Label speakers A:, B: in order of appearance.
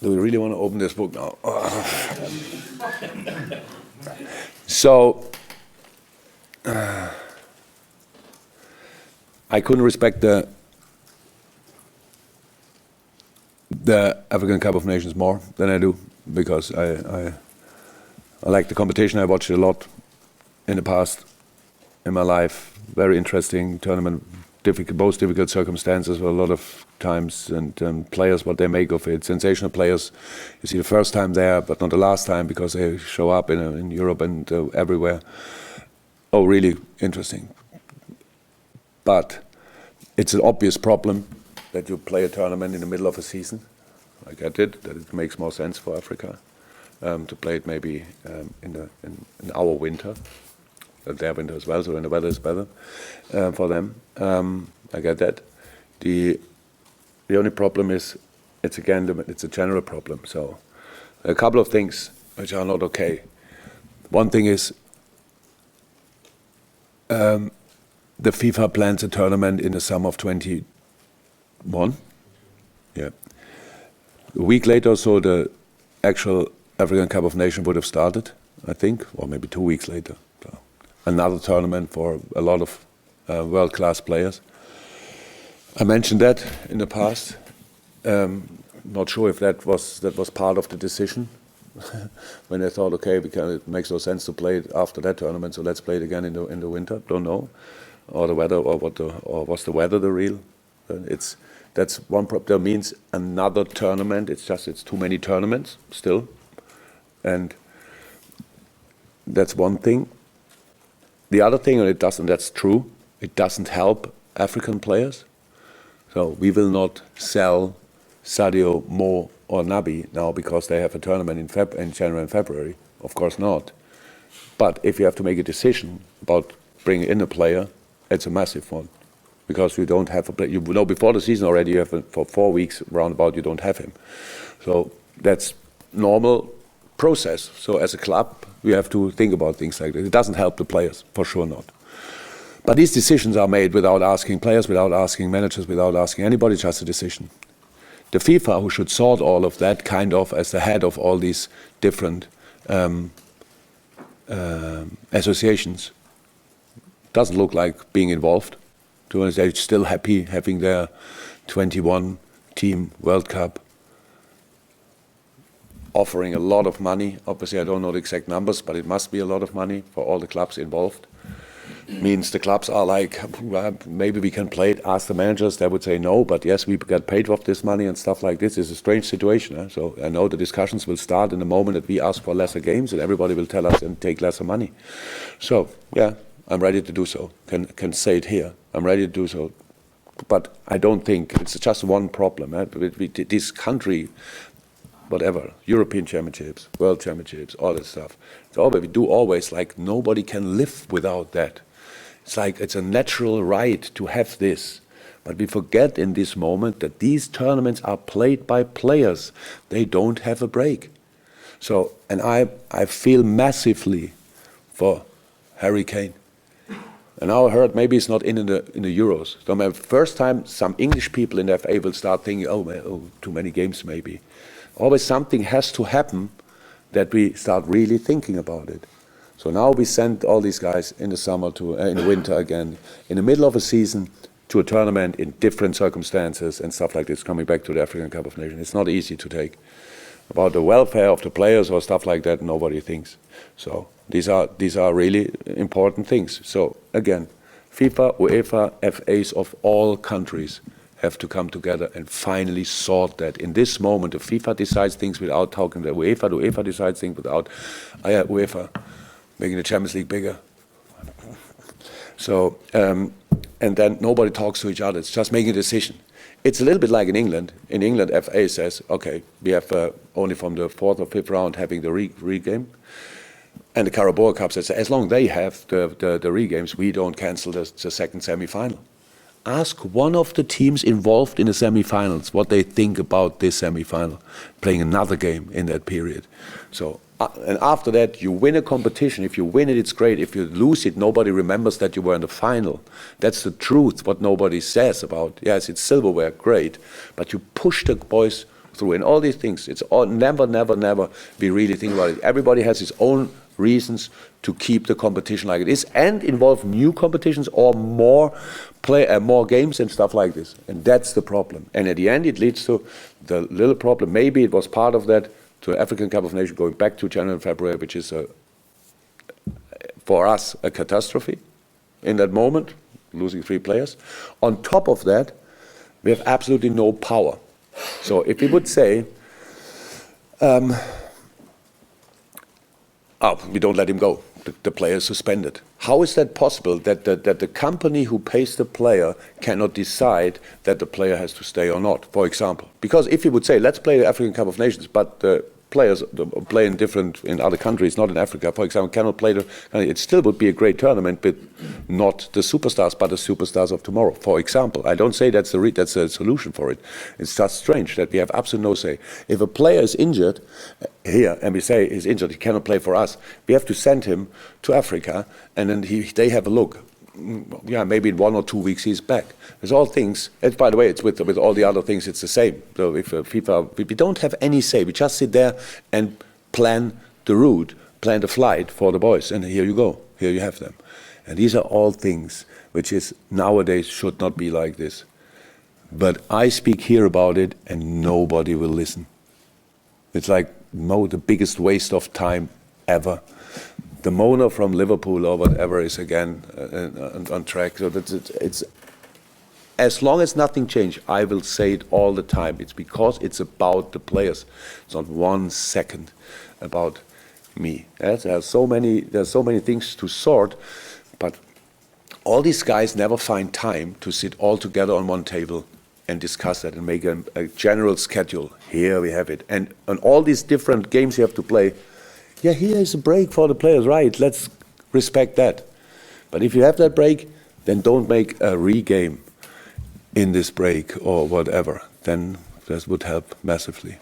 A: Do we really want to open this book now? So, I couldn't respect the African Cup of Nations more than I do, because I like the competition. I watched it a lot in the past in my life. Very interesting tournament, both difficult circumstances a lot of times, and players, what they make of it. Sensational players. You see the first time there, but not the last time, because they show up in Europe and everywhere. Oh, really interesting. But it's an obvious problem that you play a tournament in the middle of a season, like I did, that it makes more sense for Africa to play it maybe in our winter, their winter as well, so when the weather is better for them. I get that. The only problem is, it's a general problem. So a couple of things which are not okay. One thing is, the FIFA plans a tournament in the summer of 21. Yeah. A week later or so, the actual African Cup of Nations would have started, I think, or maybe 2 weeks later. So another tournament for a lot of world-class players. I mentioned that in the past. Not sure if that was part of the decision when they thought, okay, it makes no sense to play it after that tournament, so let's play it again in the winter. Don't know, or the weather, or was the weather the real? That's one problem. That means another tournament. It's too many tournaments still, and that's one thing. The other thing, and that's true, it doesn't help African players. So we will not sell Sadio, Mo, or Nabi now because they have a tournament in January and February. Of course not. But if you have to make a decision about bringing in a player, it's a massive one, because you don't have a player. You know, before the season already, you have for 4 weeks roundabout, you don't have him. So that's normal process. So as a club, we have to think about things like that. It doesn't help the players, for sure not. But these decisions are made without asking players, without asking managers, without asking anybody, just a decision. The FIFA, who should sort all of that, kind of as the head of all these different associations, doesn't look like being involved. They're still happy having their 21-team World Cup, offering a lot of money. Obviously, I don't know the exact numbers, but it must be a lot of money for all the clubs involved. Means the clubs are like, well, maybe we can play it. Ask the managers, they would say no, but yes, we get paid off this money and stuff like this. It's a strange situation. So I know the discussions will start in the moment that we ask for lesser games, and everybody will tell us and take lesser money. So yeah, I'm ready to do so. Can say it here. I'm ready to do so. But I don't think it's just one problem. This country, whatever, European Championships, World Championships, all that stuff. So we do always, like, nobody can live without that. It's like it's a natural right to have this. But we forget in this moment that these tournaments are played by players. They don't have a break. So, and I feel massively for Harry Kane. And now I heard maybe it's not in the Euros. So maybe first time some English people in the FA will start thinking, oh, too many games maybe. Always something has to happen that we start really thinking about it. So now we send all these guys in the summer in the winter again, in the middle of a season, to a tournament in different circumstances and stuff like this, coming back to the African Cup of Nations. It's not easy to take. About the welfare of the players or stuff like that, nobody thinks. So these are really important things. So again, FIFA, UEFA, FAs of all countries have to come together and finally sort that. In this moment, the FIFA decides things without talking to the UEFA decides things without UEFA making the Champions League bigger. So, and then nobody talks to each other. It's just making a decision. It's a little bit like in England. In England, FA says, okay, we have only from the 4th or 5th round having the re-game. And the Carabao Cup says, as long as they have the re-games, we don't cancel the second semi-final. Ask one of the teams involved in the semi-finals what they think about this semi-final, playing another game in that period. So, and after that, you win a competition. If you win it, it's great. If you lose it, nobody remembers that you were in the final. That's the truth, what nobody says about, yes, it's silverware, great. But you push the boys through, and all these things. It's all never we really think about it. Everybody has his own reasons to keep the competition like it is and involve new competitions or more games and stuff like this. And that's the problem. And at the end, it leads to the little problem. Maybe it was part of that, to the African Cup of Nations going back to January and February, which is for us a catastrophe in that moment, losing 3 players. On top of that, we have absolutely no power. So if we would say, we don't let him go, the player is suspended. How is that possible that the company who pays the player cannot decide that the player has to stay or not, for example? Because if you would say, let's play the African Cup of Nations, but the players play in other countries, not in Africa, for example, cannot play it still would be a great tournament, but not the superstars, but the superstars of tomorrow, for example. I don't say that's a solution for it. It's just strange that we have absolutely no say. If a player is injured here, and we say he's injured, he cannot play for us, we have to send him to Africa, and then they have a look. Yeah, maybe in 1 or 2 weeks he's back. There's all things. And by the way, it's with all the other things, it's the same. So if FIFA, we don't have any say. We just sit there and plan the route, plan the flight for the boys, and here you go. Here you have them. And these are all things which is nowadays should not be like this. But I speak here about it, and nobody will listen. It's like the biggest waste of time ever. The Mona from Liverpool or whatever is again on track. So it's as long as nothing changes, I will say it all the time. It's because it's about the players. It's not 1 second about me. There's so many things to sort, but all these guys never find time to sit all together on one table and discuss that and make a general schedule. Here we have it. And on all these different games you have to play, yeah, here is a break for the players, right? Let's respect that. But if you have that break, then don't make a re-game in this break or whatever. Then that would help massively.